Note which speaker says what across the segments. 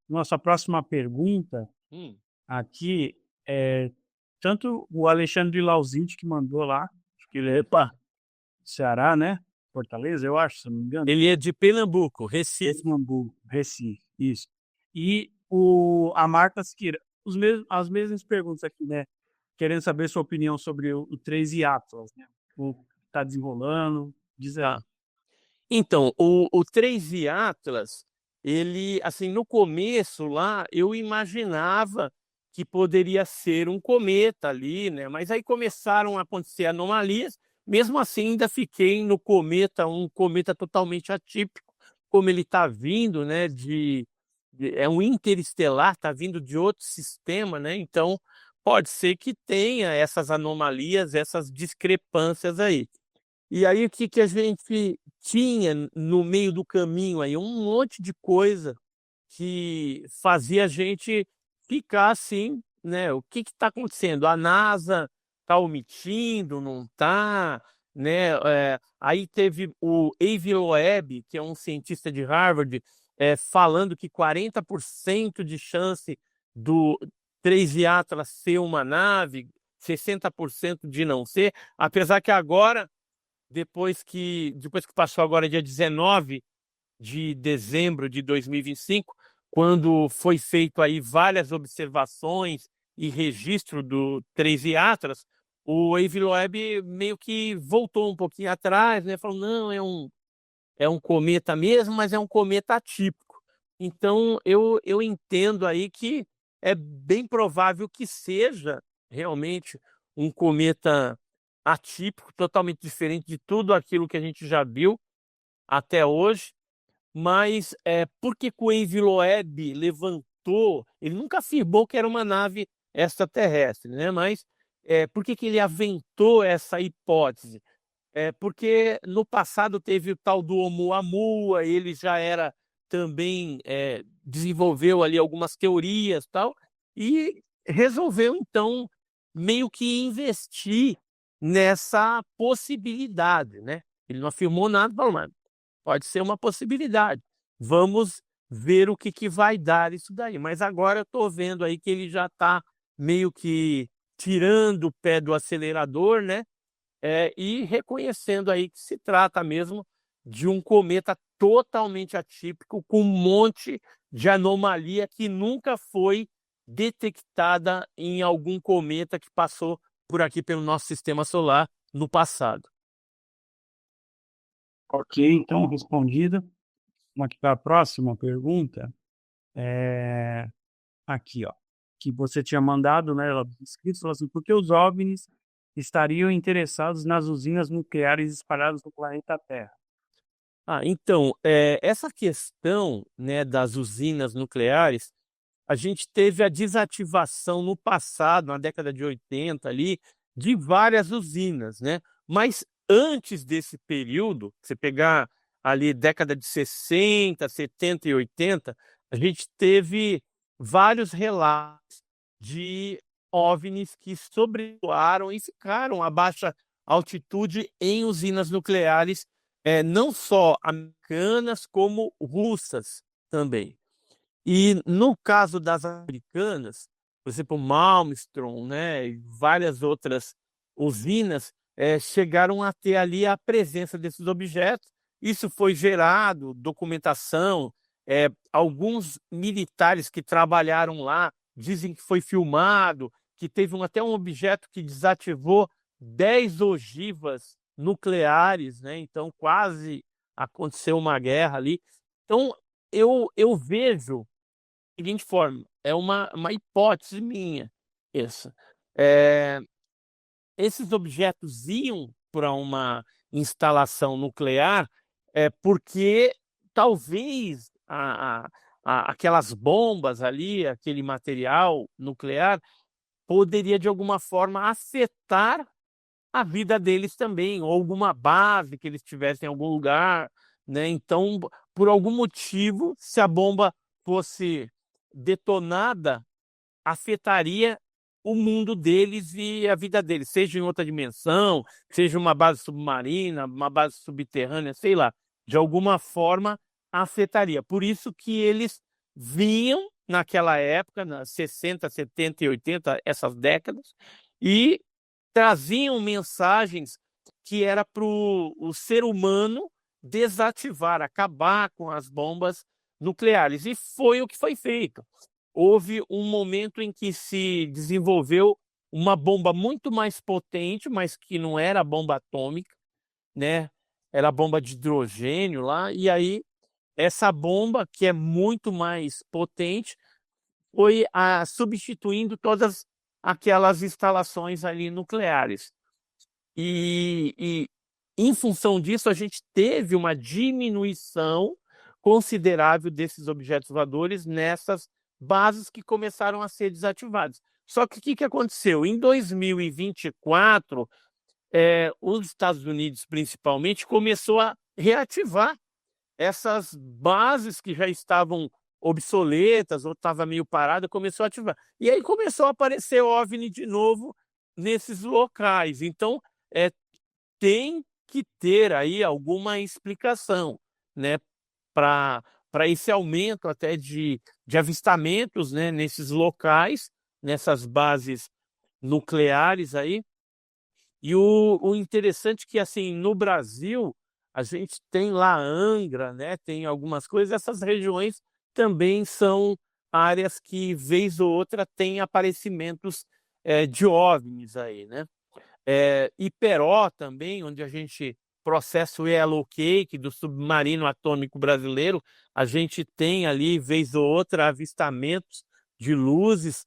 Speaker 1: nossa próxima pergunta
Speaker 2: Hum,
Speaker 1: aqui é tanto o Alexandre Lauzinte que mandou lá, acho que ele é Ceará, né, Fortaleza, eu acho, se eu não me engano.
Speaker 2: ele é de Pernambuco, Recife.
Speaker 1: Pernambuco, Recife, isso. E a Marta Siqueira, as mesmas perguntas aqui, né, querendo saber sua opinião sobre o 13 Atlas, né, o que está desenrolando, diz aí.
Speaker 2: Tá. Então, o 3i Atlas, ele, assim, no começo lá, eu imaginava que poderia ser um cometa ali, né, mas aí começaram a acontecer anomalias, mesmo assim ainda fiquei no cometa, um cometa totalmente atípico, como ele está vindo, né, é um interestelar, está vindo de outro sistema, né, então pode ser que tenha essas anomalias, essas discrepâncias aí. E aí o que que a gente tinha no meio do caminho aí? Um monte de coisa que fazia a gente ficar assim, né, o que está acontecendo? A NASA está omitindo, não está, né, aí teve o Avi Loeb, que é um cientista de Harvard, falando que 40% de chance do 3I Atlas ser uma nave, 60% de não ser, apesar que agora depois que passou agora dia 19 de dezembro de 2025, quando foi feito aí várias observações e registro do 3 Atlas, o Avi Loeb meio que voltou um pouquinho atrás, né? Falou, não, é um cometa mesmo, mas é um cometa atípico. Então, eu entendo aí que é bem provável que seja realmente um cometa atípico, totalmente diferente de tudo aquilo que a gente já viu até hoje, mas por que que o Avi Loeb levantou, ele nunca afirmou que era uma nave extraterrestre, né? Mas por que que ele aventou essa hipótese? Porque no passado teve o tal do Oumuamua, ele já era também, desenvolveu ali algumas teorias, tal, e resolveu então meio que investir nessa possibilidade, né. Ele não afirmou nada, falou: "Mas pode ser uma possibilidade, vamos ver o que que vai dar isso daí". Mas agora eu estou vendo aí que ele já está meio que tirando o pé do acelerador, né, e reconhecendo aí que se trata mesmo de um cometa totalmente atípico, com um monte de anomalia que nunca foi detectada em algum cometa que passou por aqui pelo nosso sistema solar no passado.
Speaker 1: Ok, então respondida. Vamos aqui para a próxima pergunta. Aqui, ó, que você tinha mandado, né, ela escrito, falou assim: "Por que os OVNIs estariam interessados nas usinas nucleares espalhadas no planeta Terra?"
Speaker 2: Então, essa questão, né, das usinas nucleares, a gente teve a desativação no passado, na década de 80 ali, de várias usinas, né. Mas antes desse período, você pegar ali década de 60, 70 e 80, a gente teve vários relatos de OVNIs que sobrevoaram e ficaram a baixa altitude em usinas nucleares, não só americanas como russas também. E no caso das americanas, por exemplo, Malmstrom, né, e várias outras usinas, chegaram a ter ali a presença desses objetos. Isso foi gerado, documentação, alguns militares que trabalharam lá dizem que foi filmado, que teve até um objeto que desativou 10 ogivas nucleares, né, então quase aconteceu uma guerra ali. Então eu vejo seguinte forma, é uma hipótese minha essa. Eh, Esses objetos iam para uma instalação nuclear, porque talvez aquelas bombas ali, aquele material nuclear, poderia de alguma forma afetar a vida deles também, ou alguma base que eles tivessem em algum lugar, né. Então, por algum motivo, se a bomba fosse detonada, afetaria o mundo deles e a vida deles, seja em outra dimensão, seja uma base submarina, uma base subterrânea, sei lá, de alguma forma afetaria. Por isso que eles vinham, naquela época, nas 60, 70 e 80, essas décadas, e traziam mensagens que era para o ser humano desativar, acabar com as bombas nucleares. E foi o que foi feito. Houve um momento em que se desenvolveu uma bomba muito mais potente, mas que não era bomba atômica, né? Era bomba de hidrogênio lá, e aí essa bomba, que é muito mais potente, foi substituindo todas aquelas instalações ali nucleares. E em função disso, a gente teve uma diminuição considerável desses objetos voadores nessas bases que começaram a ser desativadas. Só que o que aconteceu? Em 2024, os Estados Unidos, principalmente, começou a reativar essas bases que já estavam obsoletas ou estava meio parada, começou a ativar. E aí começou a aparecer OVNI de novo nesses locais. Então, é, tem que ter aí alguma explicação, né, para esse aumento até de avistamentos, né, nesses locais, nessas bases nucleares aí. E o interessante é que, assim, no Brasil, a gente tem lá Angra, né, tem algumas coisas, essas regiões também são áreas que, vez ou outra, tem aparecimentos de OVNIs aí, né? Iperó também, onde a gente processa o Yellow Cake do submarino atômico brasileiro, a gente tem ali, vez ou outra, avistamentos de luzes.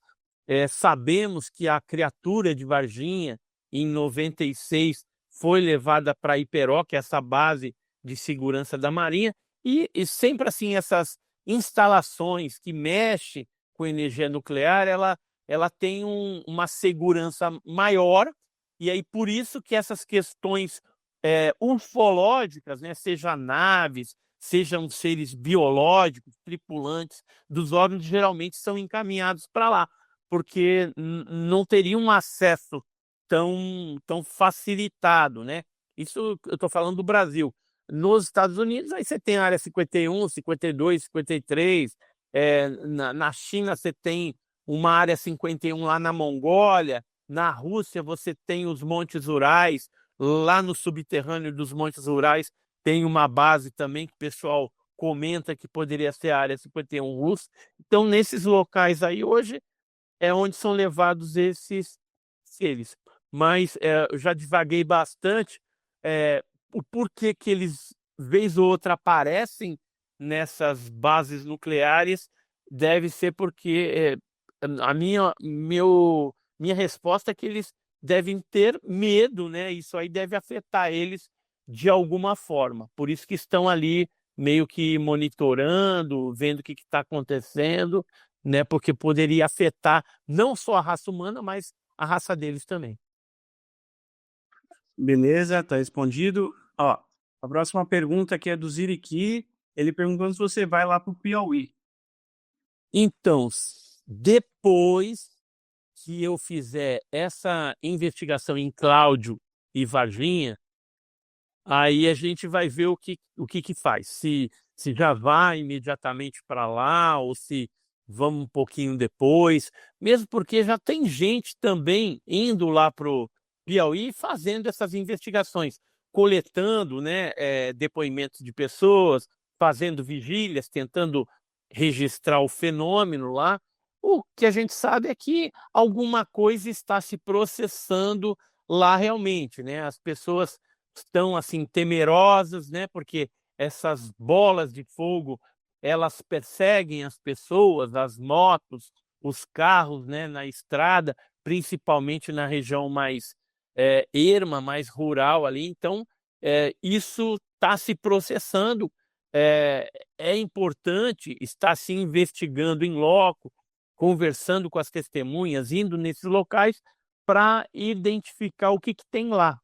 Speaker 2: Sabemos que a criatura de Varginha, em 96, foi levada para Iperó, que é essa base de segurança da Marinha, e sempre assim, essas instalações que mexem com energia nuclear, ela tem uma segurança maior, e aí por isso que essas questões ufológicas, né, seja naves, sejam seres biológicos, tripulantes dos OVNIs, geralmente são encaminhados para lá, porque não teriam um acesso tão facilitado, né? Isso eu estou falando do Brasil. Nos Estados Unidos, aí você tem a área 51, 52, 53. Na China, você tem uma área 51 lá na Mongólia. Na Rússia, você tem os Montes Urais. Lá no subterrâneo dos Montes Urais, tem uma base também que o pessoal comenta que poderia ser a área 51 russa. Então, nesses locais aí, hoje, é onde são levados esses seres. Mas eu já divaguei bastante. O porquê que eles, vez ou outra, aparecem nessas bases nucleares deve ser porque minha resposta é que eles devem ter medo, né? Isso aí deve afetar eles de alguma forma. Por isso que estão ali meio que monitorando, vendo o que está acontecendo, né? Porque poderia afetar não só a raça humana, mas a raça deles também.
Speaker 1: Beleza, tá respondido. Ó, a próxima pergunta aqui é do Ziriqui. Ele perguntando se você vai lá para o Piauí.
Speaker 2: Então, depois que eu fizer essa investigação em Cláudio e Varginha, aí a gente vai ver o que faz. Se já vai imediatamente para lá ou se vamos um pouquinho depois, mesmo porque já tem gente também indo lá para o Piauí fazendo essas investigações, coletando, né, depoimentos de pessoas, fazendo vigílias, tentando registrar o fenômeno lá. O que a gente sabe é que alguma coisa está se processando lá realmente, né? As pessoas estão assim temerosas, né? Porque essas bolas de fogo, elas perseguem as pessoas, as motos, os carros, né, na estrada, principalmente na região mais erma, mais rural ali. Então, isso está se processando. É importante estar se investigando em loco, conversando com as testemunhas, indo nesses locais para identificar o que tem lá,